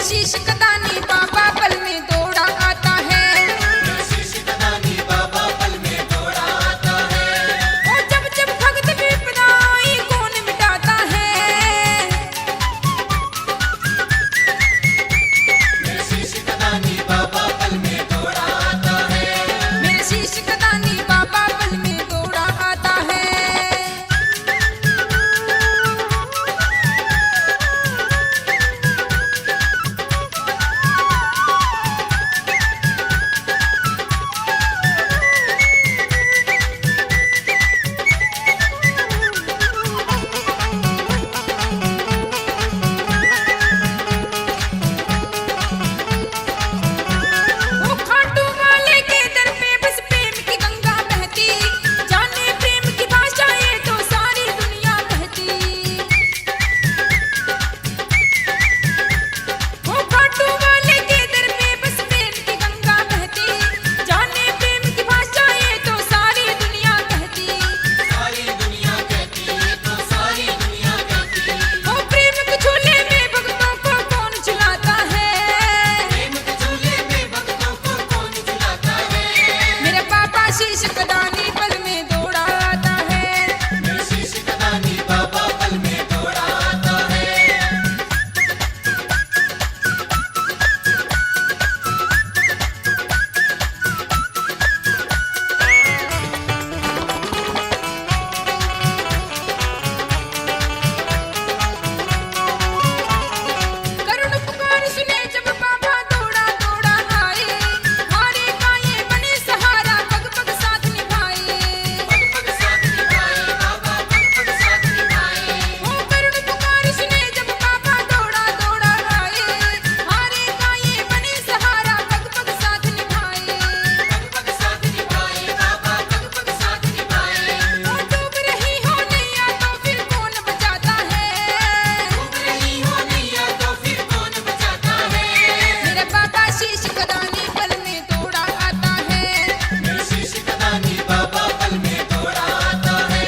शीश कदानी बाबा पल में दौड़ा आता है। मेरा शीश कदानी बाबा पल में दौड़ा आता है। और जब जब भक्त विपदा आई कौन मिटाता है। मेरा शीश कदानी बाबा पल में दौड़ा आता है। मेरा शीश कदानी बाबा पल में दौड़ा आता है। वो खाटू वाले के दर पे बस प्रेम की गंगा बहती, जाने प्रेम की भाषा ये तो सारी दुनिया कहती। वो खाटू वाले के दर पे बस प्रेम की गंगा बहती, जाने प्रेम की भाषा ये तो सारी दुनिया कहती। सारी दुनिया कहती है तो सारी दुनिया कहती। वो प्रेम के झूले में भक्तों को कौन झुलाता है। प्रेम के झूले में भक्तों को कौन झुलाता है। मेरे पापा शीश कदानी पल में दौड़ा आता है। मेरा शीश कदानी बाबा पल में दौड़ा आता है। करुण पुकार सुने जब बाबा दौड़ा दौड़ा आए, हारे का ये बने सहारा पग पग साथ निभाए। पग पग साथ निभाए बाबा पग पग साथ निभाए। वो करुण पुकार सुने जब बाबा दौड़ा दौड़ा आए, हारे का ये बने सहारा पग पग साथ निभाए। पग पग साथ निभाए बाबा पग पग साथ निभाए। वो डूब रही हो नैया तो फिर कौन बचाता है। डूब रही हो नैया तो फिर कौन बचाता है। मेरे पापा शीश कदानी पल में दौड़ा आता है। मेरा शीश कदानी बाबा पल में दौड़ा आता है।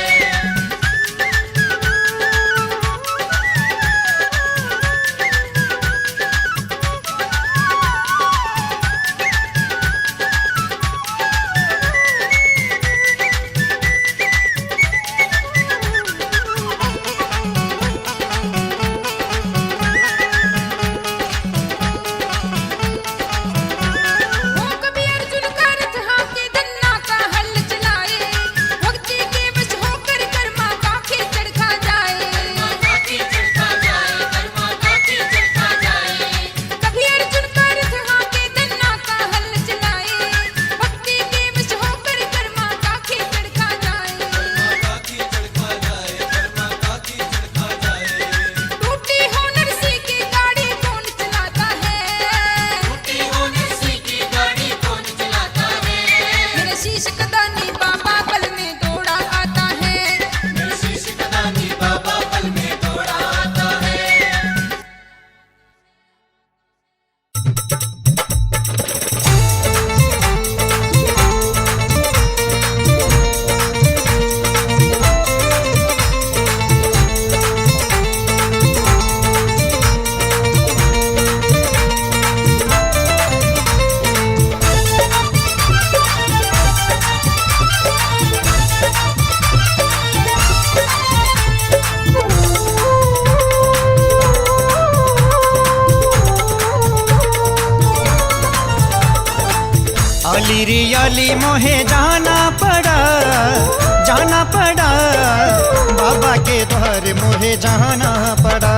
वो कभी अर्जुन का रथ हाके धन्ना का हल चलाए, भक्ति के वश होकर कर्मा काखे चढ़ा जाए। काठी चढ़ता जाए कर्मा काठी चढ़ता जाए। कभी अर्जुन का रथ हाके धन्ना का हल चलाए, भक्ति के वश होकर कर्मा काखे चढ़ा जाए। काठी चढ़ता जाए कर्मा काठी चढ़ता जाए। टूटी हो नरसी की गाड़ी कौन चलाता है। टूटी हो नरसी की गाड़ी कौन चलाता है। मेरे शीश कदानी बाबा पल में दौड़ा आता है। मेरा शीश कदानी बाबा पल में दौड़ा आता है। अली रे अली मोहे जाना पड़ा बाबा के द्वार मोहे जाना पड़ा।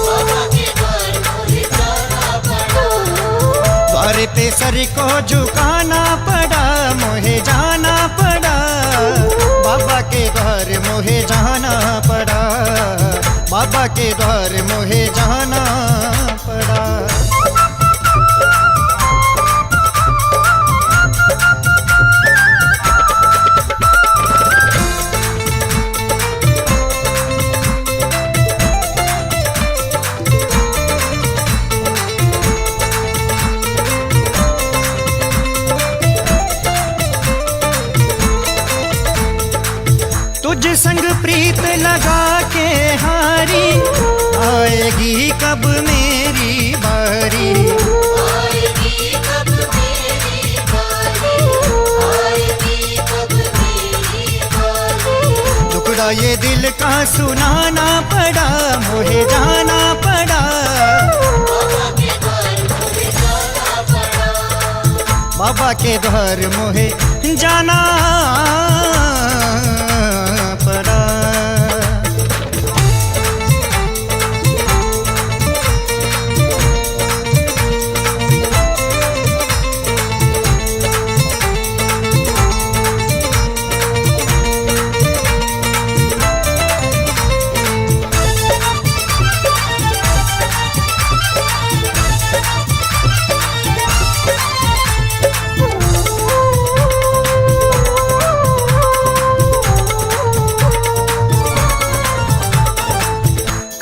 बाबा के द्वार मोहे जाना पड़ा। द्वार पे सर को झुकाना पड़ा मोहे जाना पड़ा। बाबा के द्वार मोहे जाना पड़ा। बाबा के द्वार मोहे जाना पड़ा। संग प्रीत लगा के हारी आएगी कब मेरी बारी। सुनाना पड़ा, मोहे जाना पड़ा। बाबा के द्वार मोहे जाना पड़ा।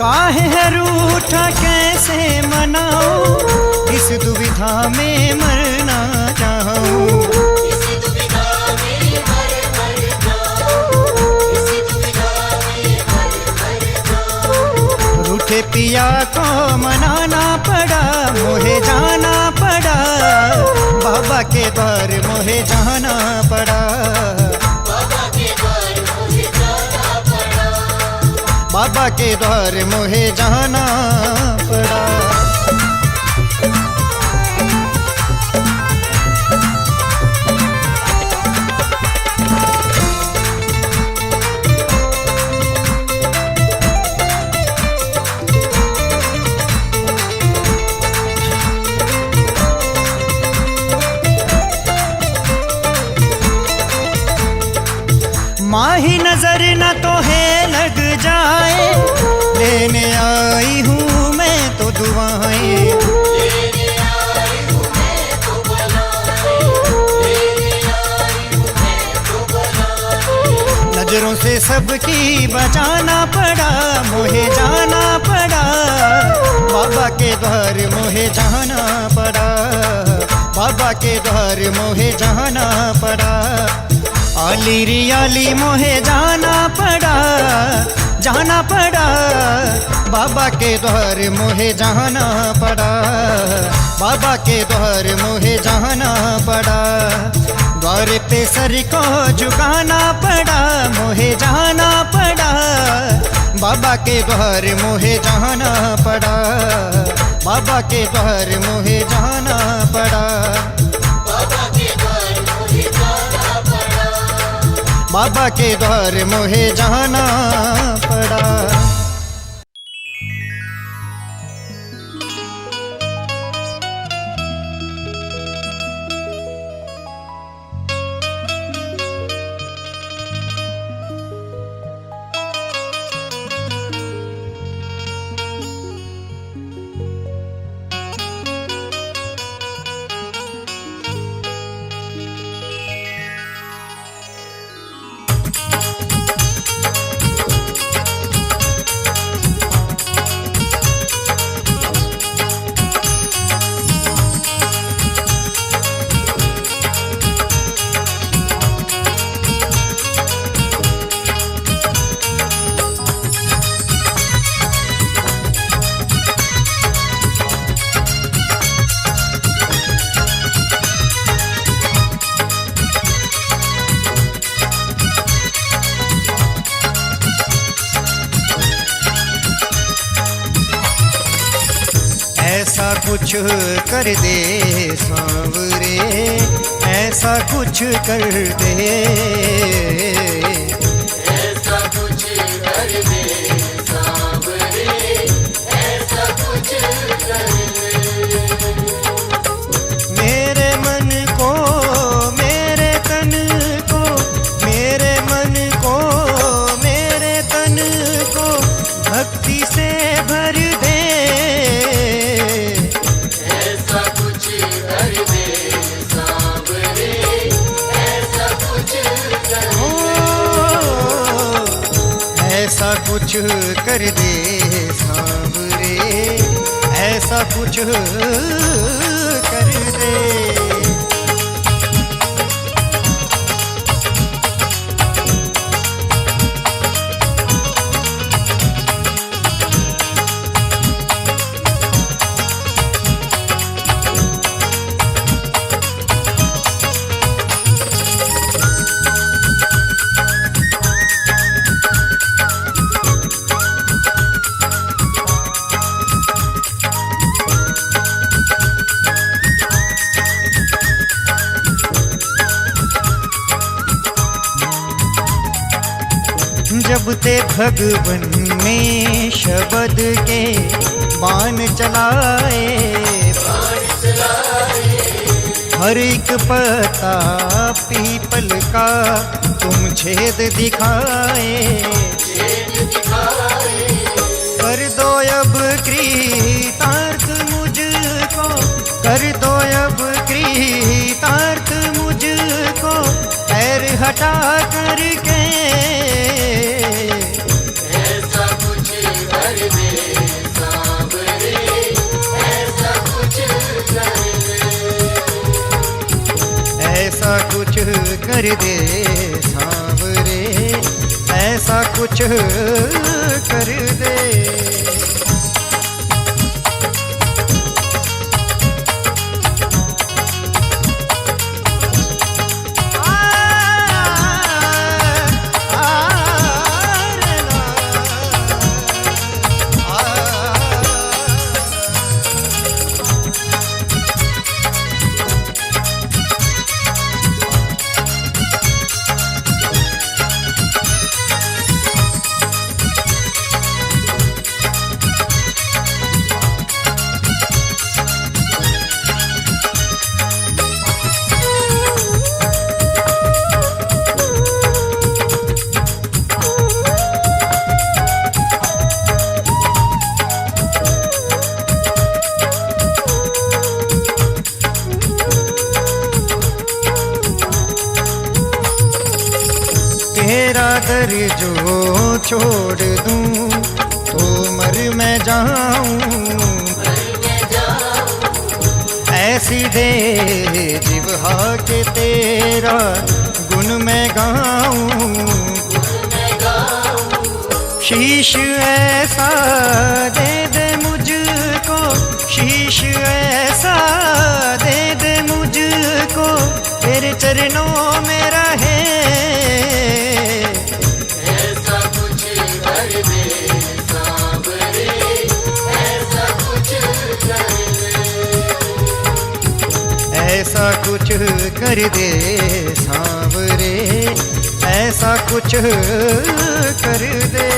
काहे है रूठा कैसे मनाऊं, इस दुविधा में मरना चाहूं। रूठे पिया को मनाना पड़ा, मोहे जाना पड़ा। बाबा के द्वार मोहे जाना पड़ा। बाबा के द्वार मोहे जाना पड़ा। माही नजर न तो है लग जाए, लेने आई हूँ मैं तो दुआएं। नजरों से सबकी बचाना पड़ा, मोहे जाना पड़ा। बाबा के द्वार मोहे जाना पड़ा। बाबा के द्वार मोहे जाना पड़ा। आली रियाली मोहे जाना पड़ा, जाना पड़ा। बाबा के द्वार मोहे जाना पड़ा। बाबा के द्वार मोहे जाना पड़ा। द्वार पे सर को झुकाना पड़ा, मोहे जाना पड़ा। बाबा के द्वार मोहे जाना पड़ा। बाबा के द्वार मोहे जाना पड़ा। बाबा के द्वार मोहे जाना पड़ा। ऐसा कुछ कर दे सांवरे, ऐसा कुछ कर दे। ऐसा कुछ कर दे सांवरे, ऐसा कुछ कर दे। मेरे मन को, मेरे तन को, मेरे मन को, मेरे तन को भक्ति से भर दे। ऐसा कुछ कर दे सांवरे, ऐसा कुछ कर दे। ऐसा कुछ कर दे सांवरे, ऐसा कुछ कर दे। जब ते भगवन में शब्द के बाण चलाए, हर एक पत्ता पीपल का तुम छेद दिखाए। कर दो अब कृतार्थ मुझको, कर दो अब कृतार्थ मुझको, पैर हटा करके ऐसा कुछ कर दे सांवरे, ऐसा कुछ कर दे, ऐसा कुछ कर दे सांवरे, ऐसा कुछ कर दे। तेरा दर जो छोड़ दूं तो मर मैं जाऊं, ऐसी दे जिह्वा के तेरा गुण मैं गाऊं। शीश ऐसा दे दे मुझको, शीश ऐसा दे दे मुझको, तेरे चरणों में रहे। ऐसा कुछ कर दे सांवरे, ऐसा कुछ कर दे, ऐसा कुछ कर दे सांवरे, ऐसा कुछ कर दे।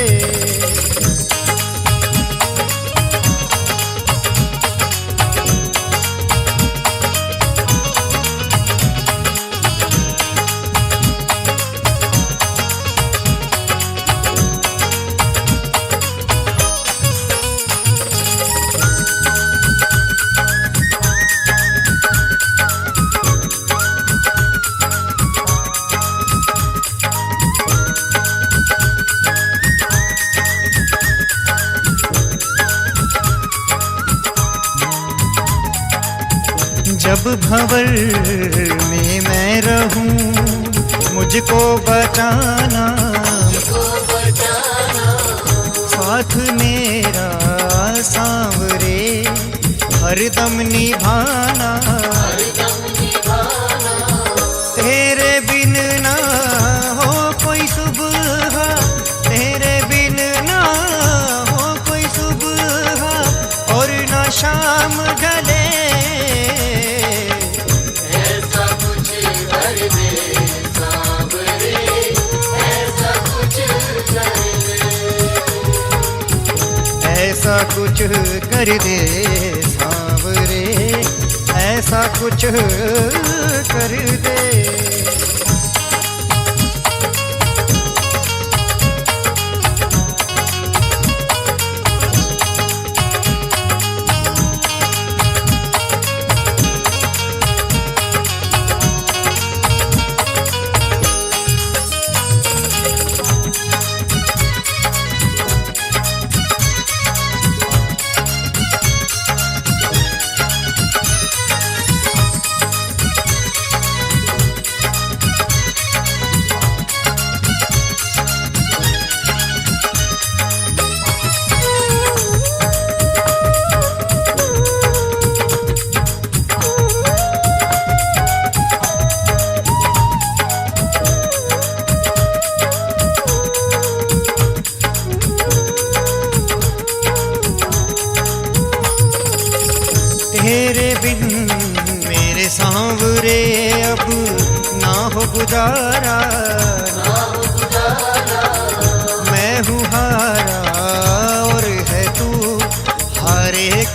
जब भंवर में मैं रहूं मुझको बचाना, साथ मेरा सांवरे हरदम निभाना। तेरे बिन ना हो कोई सुबह, तेरे बिन ना हो कोई सुबह, और ना शाम ढले। ऐसा कुछ कर दे सांवरे, ऐसा कुछ कर दे, ऐसा कुछ कर दे सांवरे, ऐसा कुछ कर दे। तेरे बिन मेरे सांवरे अब ना हो गुजारा,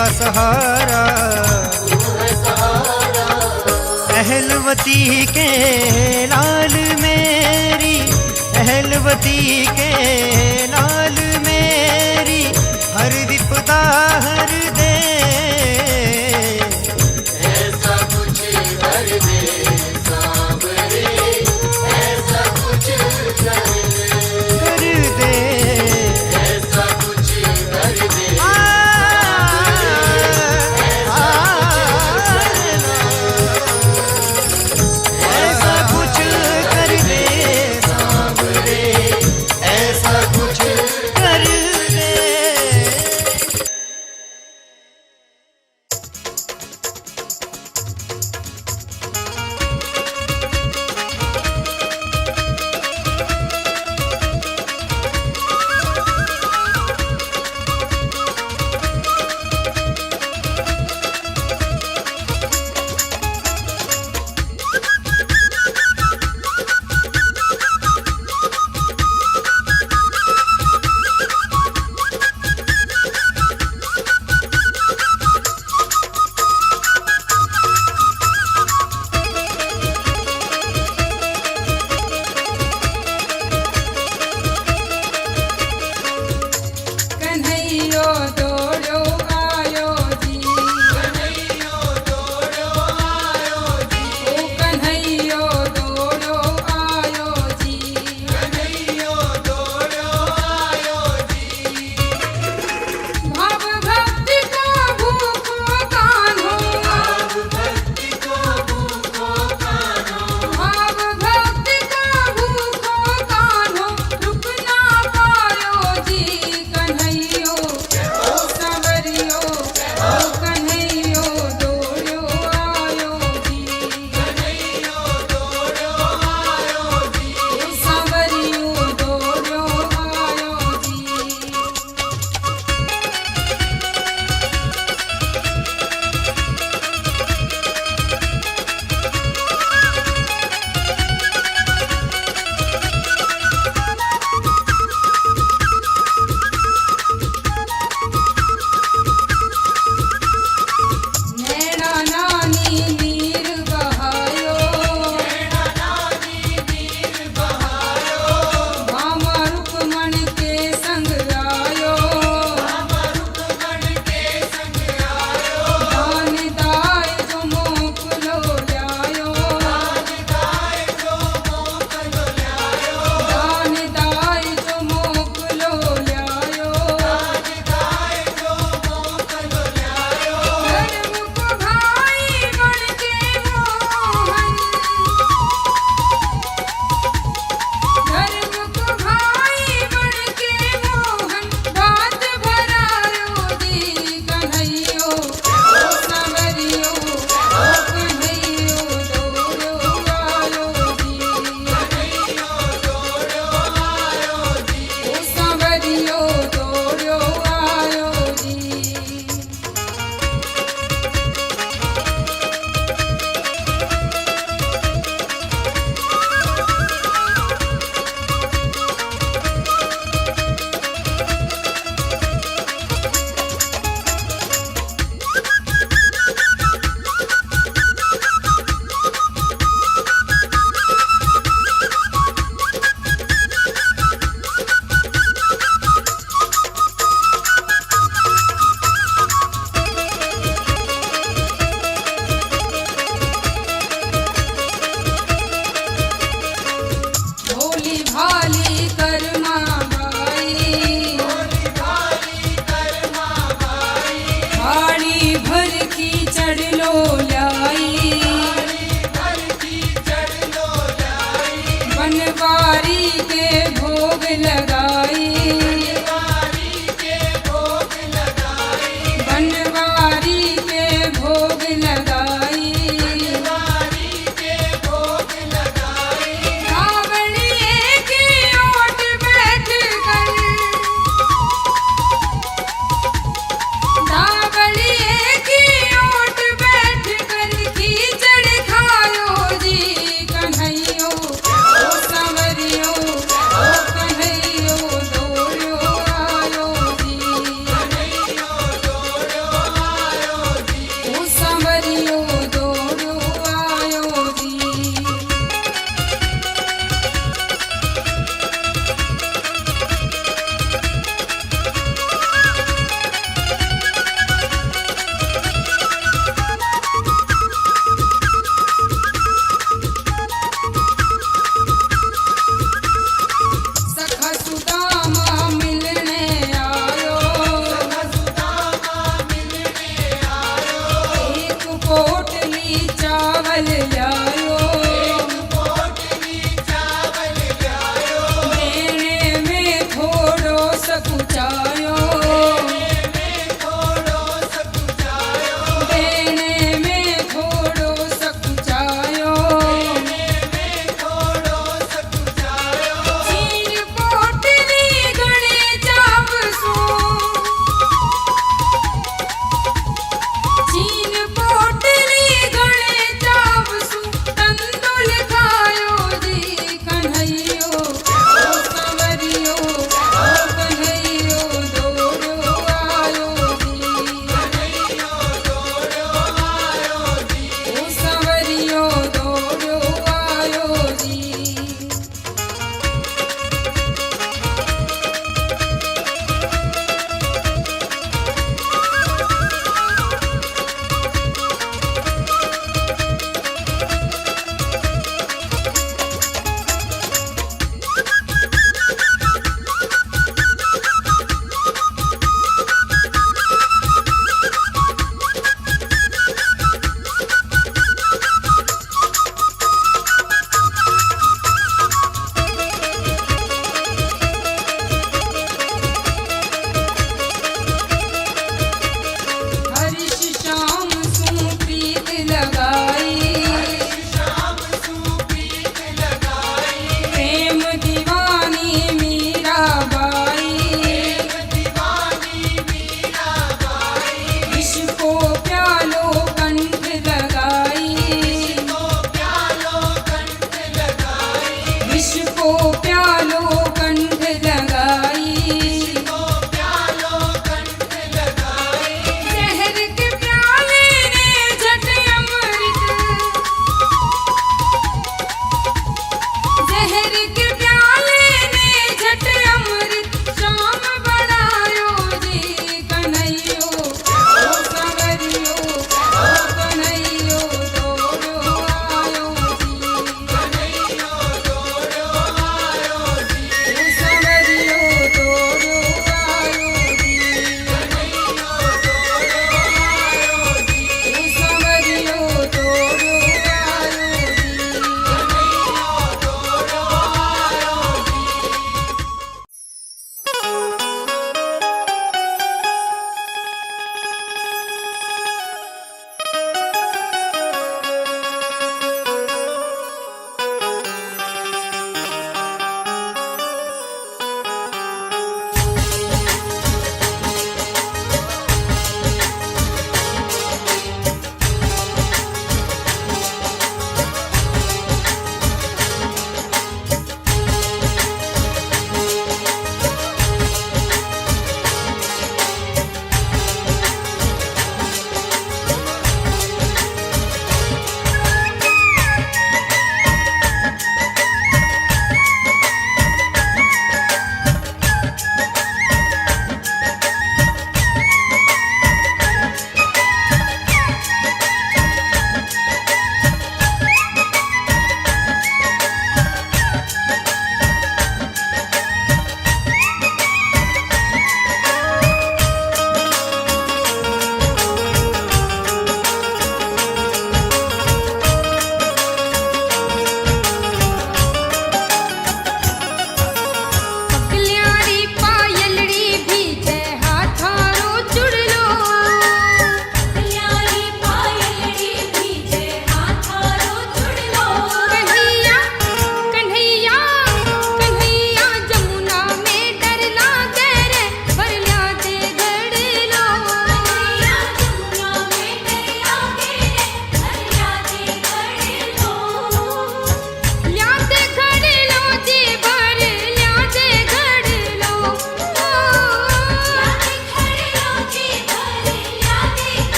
का सहारा। अहलवती के लाल मेरी, अहलवती के लाल मेरी, हर विपदा हर